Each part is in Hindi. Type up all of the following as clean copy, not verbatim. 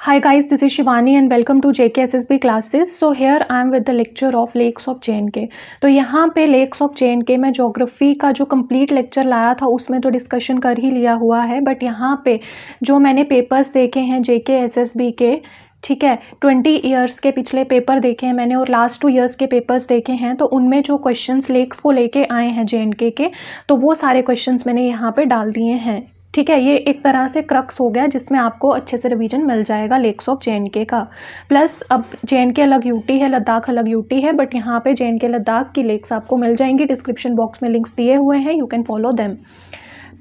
Hi guys, this is Shivani and welcome to JKSSB classes. So here I am with the lecture of Lakes of JNK. तो यहाँ पे Lakes of JNK में ज्योग्राफी का जो कंप्लीट लेक्चर लाया था उसमें तो डिस्कशन कर ही लिया हुआ है, बट यहाँ पे जो मैंने पेपर्स देखे हैं JKSSB के, ठीक है, 20 ईयर्स के पिछले पेपर देखे हैं मैंने और लास्ट 2 ईयर्स के पेपर्स देखे हैं, तो उनमें जो क्वेश्चंस लेक्स को लेके आए हैं JNK के, तो वो सारे क्वेश्चंस मैंने यहाँ पे डाल दिए हैं। ठीक है, ये एक तरह से क्रक्स हो गया जिसमें आपको अच्छे से रिवीजन मिल जाएगा लेक्स ऑफ JNK का। प्लस अब JNK अलग यूटी है, लद्दाख अलग यूटी है, बट यहाँ पे JNK लद्दाख की लेक्स आपको मिल जाएंगी। डिस्क्रिप्शन बॉक्स में लिंक्स दिए हुए हैं, यू कैन फॉलो देम।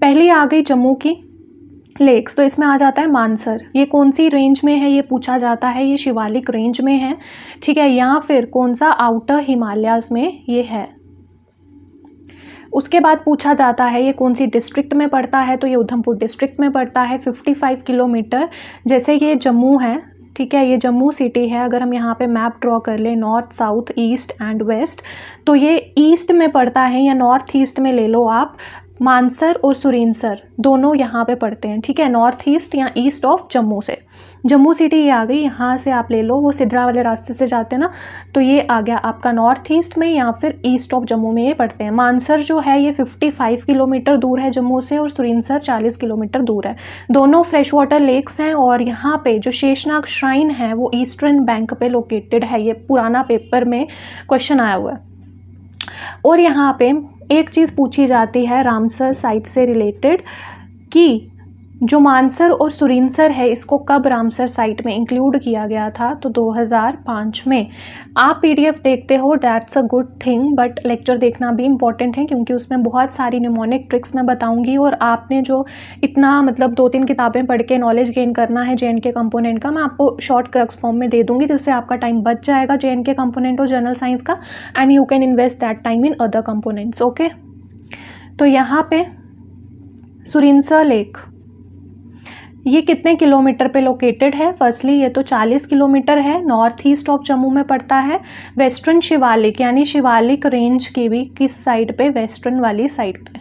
पहली आ गई जम्मू की लेक्स, तो इसमें आ जाता है मानसर। ये कौन सी रेंज में है ये पूछा जाता है, ये शिवालिक रेंज में है, ठीक है, या फिर कौन सा आउटर हिमालयाज़ में ये है। उसके बाद पूछा जाता है ये कौन सी डिस्ट्रिक्ट में पड़ता है, तो ये उधमपुर डिस्ट्रिक्ट में पड़ता है। 55 किलोमीटर, जैसे ये जम्मू है, ठीक है, ये जम्मू सिटी है। अगर हम यहाँ पे मैप ड्रॉ कर लें north, south, east and west, तो ये ईस्ट में पड़ता है, या नॉर्थ ईस्ट में ले लो आप। मानसर और सुरीनसर दोनों यहाँ पे पड़ते हैं, ठीक है, नॉर्थ ईस्ट या ईस्ट ऑफ जम्मू से। जम्मू सिटी ये आ गई, यहाँ से आप ले लो, वो सिद्रा वाले रास्ते से जाते हैं ना, तो ये आ गया आपका नॉर्थ ईस्ट में या फिर ईस्ट ऑफ जम्मू में ये पड़ते हैं। मानसर जो है ये 55 किलोमीटर दूर है जम्मू से, और सुरीनसर 40 किलोमीटर दूर है। दोनों फ्रेश वाटर लेक्स हैं, और यहाँ पे जो शेषनाग श्राइन है वो ईस्टर्न बैंक पे लोकेटेड है। ये पुराना पेपर में क्वेश्चन आया हुआ है। और यहाँ पे एक चीज़ पूछी जाती है रामसर साइट से रिलेटेड कि जो मानसर और सुरीनसर है इसको कब रामसर साइट में इंक्लूड किया गया था, तो 2005 में। आप PDF देखते हो, that's a good thing, but lecture देखना भी इम्पॉर्टेंट है क्योंकि उसमें बहुत सारी न्यूमोनिक ट्रिक्स मैं बताऊंगी। और आपने जो इतना मतलब 2-3 किताबें पढ़ के नॉलेज गेन करना है JNK कंपोनेंट का, मैं आपको शॉर्ट क्रक्स फॉर्म में दे दूंगी, जिससे आपका टाइम बच जाएगा JNK कंपोनेंट और जनरल साइंस का, and you can invest that time in other components. Okay, तो यहाँ पे सुरीनसर लेक ये कितने किलोमीटर पे लोकेटेड है? फर्स्टली ये तो 40 किलोमीटर है, नॉर्थ ईस्ट ऑफ जम्मू में पड़ता है। वेस्टर्न शिवालिक यानी शिवालिक रेंज की भी किस साइड पे? वेस्टर्न वाली साइड पे,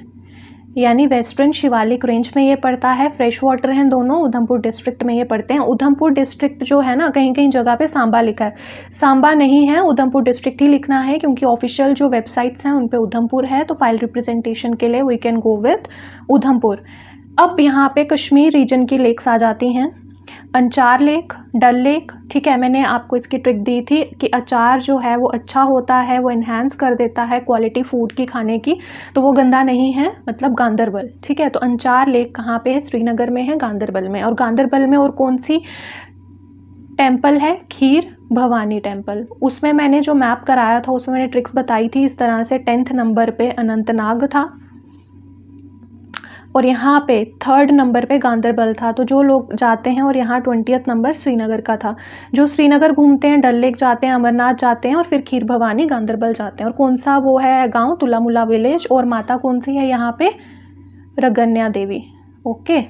यानी वेस्टर्न शिवालिक रेंज में ये पड़ता है। फ्रेश वाटर हैं दोनों, उधमपुर डिस्ट्रिक्ट में ये पड़ते हैं। उधमपुर डिस्ट्रिक्ट जो है ना, कहीं कहीं जगह पे सांबा लिखा है, सांबा नहीं है, उधमपुर डिस्ट्रिक्ट ही लिखना है, क्योंकि ऑफिशियल जो वेबसाइट्स हैं उन पे उधमपुर है, तो फाइल रिप्रेजेंटेशन के लिए we can go with Udhampur. अब यहाँ पे कश्मीर रीजन की लेक्स आ जाती हैं। अंचार लेक, डल लेक, ठीक है, मैंने आपको इसकी ट्रिक दी थी कि अचार जो है वो अच्छा होता है, वो इन्हांस कर देता है क्वालिटी फूड की खाने की, तो वो गंदा नहीं है, मतलब गांदरबल, ठीक है। तो अंचार लेक कहाँ पे है? श्रीनगर में है, गांदरबल में। और गांदरबल में और कौन सी टेम्पल है? खीर भवानी टेम्पल। उसमें मैंने जो मैप कराया था उसमें मैंने ट्रिक्स बताई थी इस तरह से। 10th नंबर पे अनंतनाग था, और यहाँ पे 3rd नंबर पे गांदरबल था। तो जो लोग जाते हैं, और यहाँ 20th नंबर श्रीनगर का था। जो श्रीनगर घूमते हैं, डल लेक जाते हैं, अमरनाथ जाते हैं, और फिर खीर भवानी गांदरबल जाते हैं। और कौन सा वो है गांव? तुलामुला विलेज। और माता कौन सी है यहाँ पे? रगन्या देवी। ओके,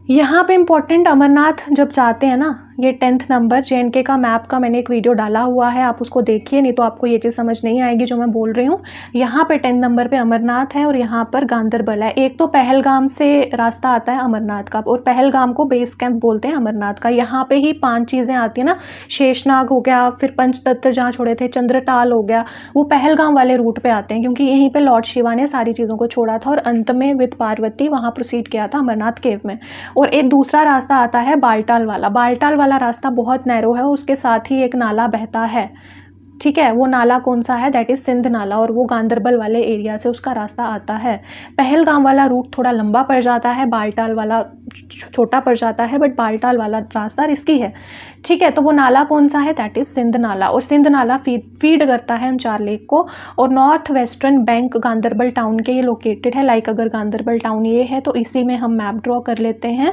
यहाँ पे इम्पोर्टेंट, अमरनाथ जब जाते हैं ना, ये 10th नंबर JNK का मैप का मैंने एक वीडियो डाला हुआ है, आप उसको देखिए, नहीं तो आपको ये चीज़ समझ नहीं आएगी जो मैं बोल रही हूँ। यहाँ पे 10 नंबर पे अमरनाथ है, और यहाँ पर गांदरबल है। एक तो पहलगाम से रास्ता आता है अमरनाथ का, और पहलगाम को बेस कैंप बोलते हैं अमरनाथ का। यहाँ पे ही 5 चीज़ें आती हैं ना, शेषनाग हो गया, फिर पंचतत्व जहाँ छोड़े थे, चंद्रटाल हो गया, वो पहलगाम वाले रूट पे आते हैं, क्योंकि यहीं पे लॉर्ड शिवा ने सारी चीज़ों को छोड़ा था, और अंत में विद पार्वती वहाँ प्रोसीड किया था अमरनाथ केव में। और एक दूसरा रास्ता आता है बालटाल वाला। बालटाल वाला रास्ता बहुत नैरो है, उसके साथ ही एक नाला बहता है, ठीक है, वो नाला कौन सा है? दैट इज सिंध नाला, और वो गांदरबल वाले एरिया से उसका रास्ता आता है। पहलगाम वाला रूट थोड़ा लंबा पड़ जाता है, बालटाल वाला छोटा पड़ जाता है, बट बालटाल वाला रास्ता रिस्की है, ठीक है। तो वो नाला कौन सा है? दैट इज सिंध नाला, और सिंध नाला फीड करता है अंचार लेक को। और north western bank Ganderbal town के ये लोकेटेड है। लाइक अगर गांदरबल टाउन ये है, तो इसी में हम मैप ड्रॉ कर लेते हैं।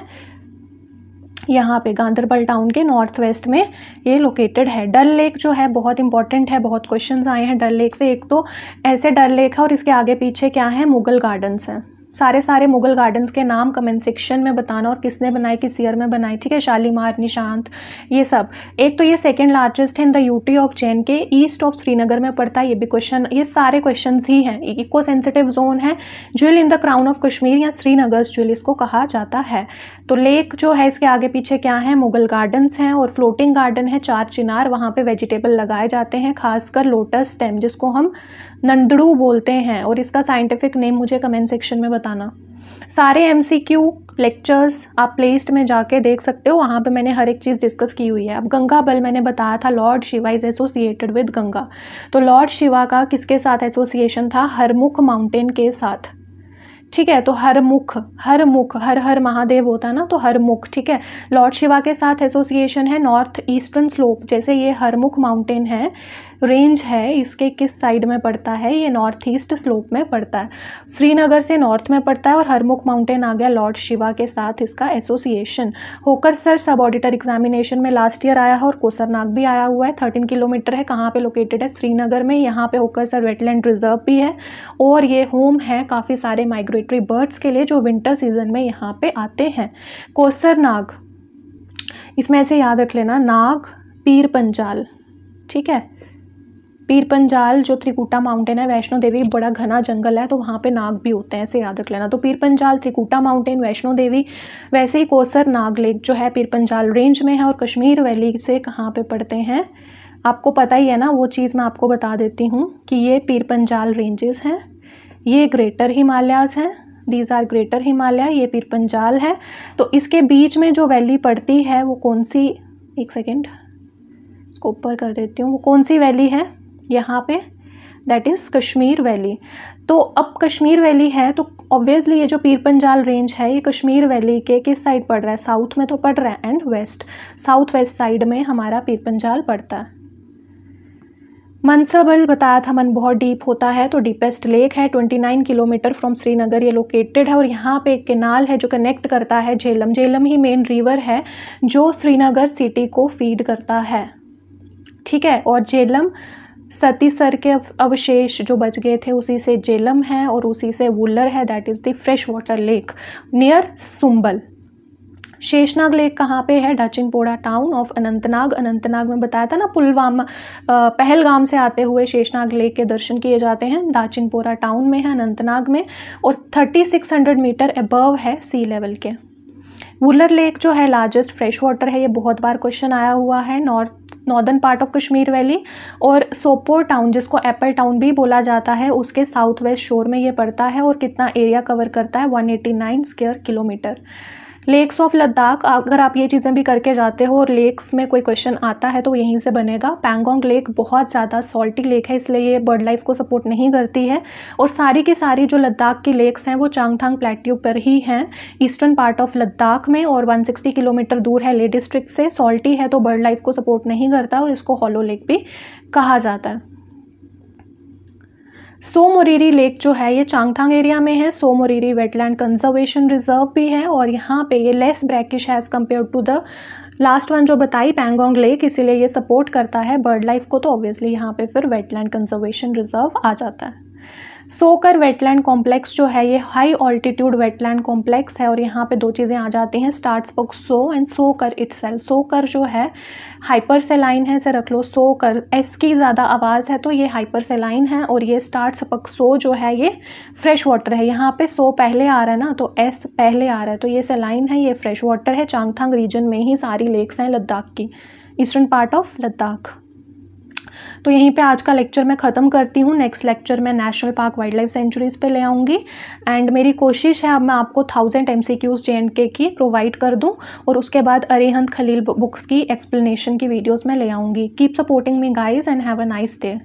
यहाँ पे गांदरबल टाउन के नॉर्थ वेस्ट में ये लोकेटेड है। डल लेक जो है बहुत इंपॉर्टेंट है, बहुत क्वेश्चंस आए हैं डल लेक से। एक तो ऐसे डल लेक है, और इसके आगे पीछे क्या है? मुगल गार्डन्स हैं, सारे मुगल गार्डन्स के नाम कमेंट सेक्शन में बताना और किसने बनाए, किस ईयर में बनाई, ठीक है। शालीमार, निशांत, ये सब। एक तो ये सेकंड लार्जेस्ट है in the UT of JNK, east of Srinagar में पड़ता है, ये भी क्वेश्चन, ये सारे क्वेश्चन ही हैं। इको सेंसिटिव जोन है, jewel in the crown of Kashmir या श्रीनगर ज्वेल इसको कहा जाता है। तो लेक जो है इसके आगे पीछे क्या है, मुगल गार्डन्स हैं और फ्लोटिंग गार्डन है, 4 चिनार, वहाँ पे वेजिटेबल लगाए जाते हैं, खासकर लोटस स्टेम जिसको हम नंदड़ू बोलते हैं, और इसका साइंटिफिक नेम मुझे कमेंट सेक्शन में बताना। सारे MCQ लेक्चर्स आप प्लेलिस्ट में जाके देख सकते हो, वहाँ पे मैंने हर एक चीज़ डिस्कस की हुई है। अब गंगा बल मैंने बताया था, Lord Shiva is associated with Ganga. तो लॉर्ड शिवा का किसके साथ एसोसिएशन था, हरमुख माउंटेन के साथ, ठीक है। तो हरमुख, हर हर महादेव होता है ना, तो हरमुख, ठीक है। लॉर्ड शिवा के साथ एसोसिएशन है। नॉर्थ ईस्टर्न स्लोप, जैसे ये हरमुख माउंटेन है, रेंज है, इसके किस साइड में पड़ता है, ये नॉर्थ ईस्ट स्लोप में पड़ता है, श्रीनगर से नॉर्थ में पड़ता है, और हरमुख माउंटेन आ गया लॉर्ड शिवा के साथ इसका एसोसिएशन। होकरसर सब ऑडिटर एग्जामिनेशन में लास्ट ईयर आया है, और कोसरनाग भी आया हुआ है। 13 किलोमीटर है, कहाँ पे लोकेटेड है, श्रीनगर में। यहाँ पे होकरसर वेटलैंड रिजर्व भी है, और ये होम है काफ़ी सारे माइग्रेटरी बर्ड्स के लिए जो विंटर सीजन में यहाँ पे आते हैं। कोसरनाग, इसमें ऐसे याद रख लेना, नाग पीर पंजाल, ठीक है। पीर पंजाल जो त्रिकुटा माउंटेन है, वैष्णो देवी बड़ा घना जंगल है, तो वहाँ पे नाग भी होते हैं, ऐसे याद रख लेना। तो पीर पंजाल, त्रिकुटा माउंटेन, वैष्णो देवी। वैसे ही कोसर नाग लेक जो है पीर पंजाल रेंज में है, और कश्मीर वैली से कहाँ पे पड़ते हैं, आपको पता ही है ना, वो चीज़ मैं आपको बता देती हूँ कि ये पीर पंजाल रेंजेस हैं, ये ग्रेटर हिमालयाज़ हैं, दीज आर ग्रेटर हिमालय, ये पीर पंजाल है। तो इसके बीच में जो वैली पड़ती है वो कौन सी, एक सेकेंड इसको ऊपर कर देती हूँ, वो कौन सी वैली है यहाँ पे, दैट इज़ कश्मीर वैली। तो अब कश्मीर वैली है तो ऑब्वियसली ये जो पीर पंजाल रेंज है ये कश्मीर वैली के किस साइड पड़ रहा है, साउथ में तो पड़ रहा है, and west, south west side में हमारा पीर पंजाल पड़ता है। मनसबल बताया था, मन बहुत डीप होता है, तो डीपेस्ट लेक है, 29 किलोमीटर फ्रॉम श्रीनगर ये लोकेटेड है, और यहाँ पे एक कैनाल है जो कनेक्ट करता है झेलम, झेलम ही मेन रिवर है जो श्रीनगर सिटी को फीड करता है, ठीक है। और झेलम सतीसर के अवशेष जो बच गए थे उसी से झेलम है, और उसी से वुलर है, that is the fresh water lake near Sumbal. Sheshnag lake कहाँ पे है, डाचिनपोरा टाउन ऑफ अनंतनाग, अनंतनाग में बताया था ना, पुलवामा पहलगाम से आते हुए शेषनाग लेक के दर्शन किए जाते हैं, डाचिनपोरा टाउन में है, अनंतनाग में, और 3600 मीटर अबव है सी लेवल के। वुलर लेक जो है लार्जेस्ट फ्रेश वाटर है, ये बहुत बार क्वेश्चन आया हुआ है, northern part of Kashmir valley, और सोपोर टाउन जिसको एप्पल टाउन भी बोला जाता है उसके साउथ वेस्ट शोर में ये पड़ता है, और कितना एरिया कवर करता है, 189 square kilometre. Lakes of Ladakh, अगर आप ये चीज़ें भी करके जाते हो और लेक्स में कोई क्वेश्चन आता है तो यहीं से बनेगा। पैंगोंग लेक बहुत ज़्यादा सॉल्टी लेक है, इसलिए ये बर्ड लाइफ को सपोर्ट नहीं करती है, और सारी की सारी जो लद्दाख की लेक्स हैं वो चांगथांग प्लेट्यू पर ही हैं, ईस्टर्न पार्ट ऑफ लद्दाख में, और 160 किलोमीटर दूर है ले डिस्ट्रिक्ट से। सॉल्टी है तो बर्ड लाइफ को सपोर्ट नहीं करता, और इसको हॉलो लेक भी कहा जाता है। सो मोरिरी लेक जो है ये चांगथांग एरिया में है, so Moriri wetland conservation reserve भी है, और यहाँ पे ये less brackish as compared to the last one जो बताई पैंगोंग लेक, इसीलिए ये सपोर्ट करता है बर्ड लाइफ को, तो ऑब्वियसली यहाँ पे फिर वेटलैंड कंजर्वेशन रिजर्व आ जाता है। सोकर वेटलैंड कॉम्प्लेक्स जो है ये हाई ऑल्टीट्यूड वेटलैंड कॉम्प्लेक्स है, और यहाँ पे दो चीज़ें आ जाती हैं, स्टार्ट्सबर्ग सो एंड सोकर इटसेल्फ। सोकर जो है हाइपर सेलाइन है, इसे रख लो, सोकर एस की ज़्यादा आवाज़ है तो ये हाइपर सेलाइन है, और ये स्टार्ट्सबर्ग सो जो है ये फ्रेश वाटर है। यहाँ पे सो पहले आ रहा है ना, तो एस पहले आ रहा है, तो ये सेलाइन है, ये फ्रेश वाटर है। चांगथांग रीजन में ही सारी लेक्स हैं लद्दाख की, ईस्टर्न पार्ट ऑफ लद्दाख। तो यहीं पे आज का लेक्चर मैं ख़त्म करती हूँ। नेक्स्ट लेक्चर मैं national park wild life centuries पे ले आऊँगी, एंड मेरी कोशिश है अब मैं आपको 1000 MCQs JNK की प्रोवाइड कर दूँ, और उसके बाद अरिहंत खलील बुक्स की एक्सप्लेनेशन की वीडियोस में ले आऊँगी। Keep supporting me guys and have a nice day.